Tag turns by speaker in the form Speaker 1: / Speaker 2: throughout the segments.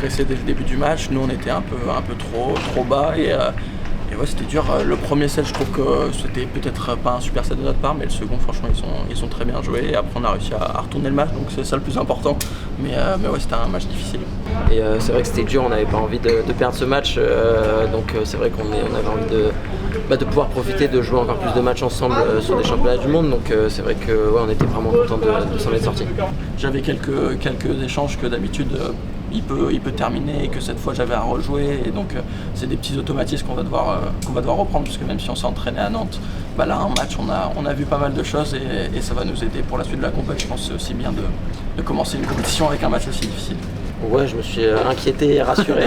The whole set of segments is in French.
Speaker 1: progressé dès le début du match. Nous, on était un peu trop bas et ouais, c'était dur. Le premier set, je trouve que c'était peut-être pas un super set de notre part, mais le second, franchement, ils ont très bien joué. Et après, on a réussi à retourner le match, donc c'est ça le plus important. Mais ouais, c'était un match difficile.
Speaker 2: Et c'est vrai que c'était dur, on n'avait pas envie de perdre ce match, donc c'est vrai qu'on avait envie de pouvoir profiter de jouer encore plus de matchs ensemble sur des championnats du monde, donc c'est vrai que ouais, on était vraiment content de s'en être sortis.
Speaker 1: J'avais quelques échanges que d'habitude il peut terminer et que cette fois j'avais à rejouer, et donc c'est des petits automatismes qu'on va devoir reprendre, puisque même si on s'est entraîné à Nantes, bah là un match on a vu pas mal de choses et ça va nous aider pour la suite de la compétition. Je pense que c'est aussi bien de commencer une compétition avec un match aussi difficile.
Speaker 2: Ouais, je me suis inquiété et rassuré.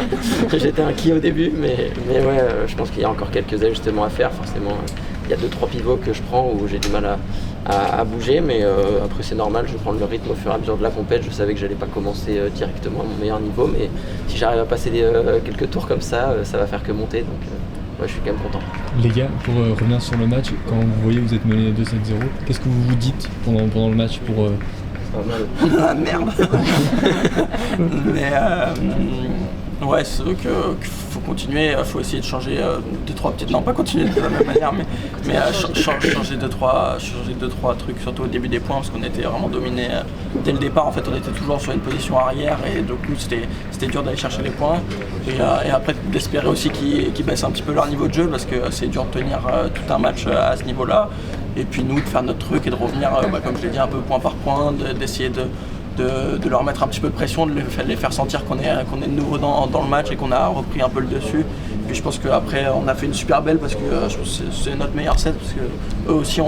Speaker 2: J'étais inquiet au début, mais ouais, je pense qu'il y a encore quelques ajustements à faire. Forcément, il y a 2-3 pivots que je prends où j'ai du mal à bouger, mais après c'est normal, je vais prendre le rythme au fur et à mesure de la compète. Je savais que j'allais pas commencer directement à mon meilleur niveau, mais si j'arrive à passer quelques tours comme ça, ça va faire que monter, donc ouais, je suis quand même content.
Speaker 3: Les gars, pour revenir sur le match, quand vous voyez vous êtes mené 2-7-0, qu'est-ce que vous vous dites pendant le match pour
Speaker 1: Ah merde. Mais ouais, c'est vrai qu'il faut continuer, il faut essayer de changer 2-3 petites... Non, pas continuer de la même manière, mais changer 2-3 trucs, surtout au début des points, parce qu'on était vraiment dominé dès le départ. En fait, on était toujours sur une position arrière, et du coup, c'était dur d'aller chercher les points. Et après, d'espérer aussi qu'ils baissent un petit peu leur niveau de jeu, parce que c'est dur de tenir tout un match à ce niveau-là. Et puis nous, de faire notre truc et de revenir, comme je l'ai dit, un peu point par point, d'essayer de leur mettre un petit peu de pression, de les faire sentir qu'on est de nouveau dans le match et qu'on a repris un peu le dessus. Puis je pense qu'après, on a fait une super belle, parce que je pense que c'est notre meilleur set, parce que eux aussi,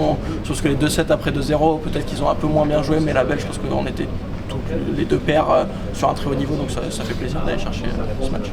Speaker 1: je pense que les 2 sets après 2-0, peut-être qu'ils ont un peu moins bien joué, mais la belle, je pense qu'on était les deux paires sur un très haut niveau, donc ça fait plaisir d'aller chercher ce match.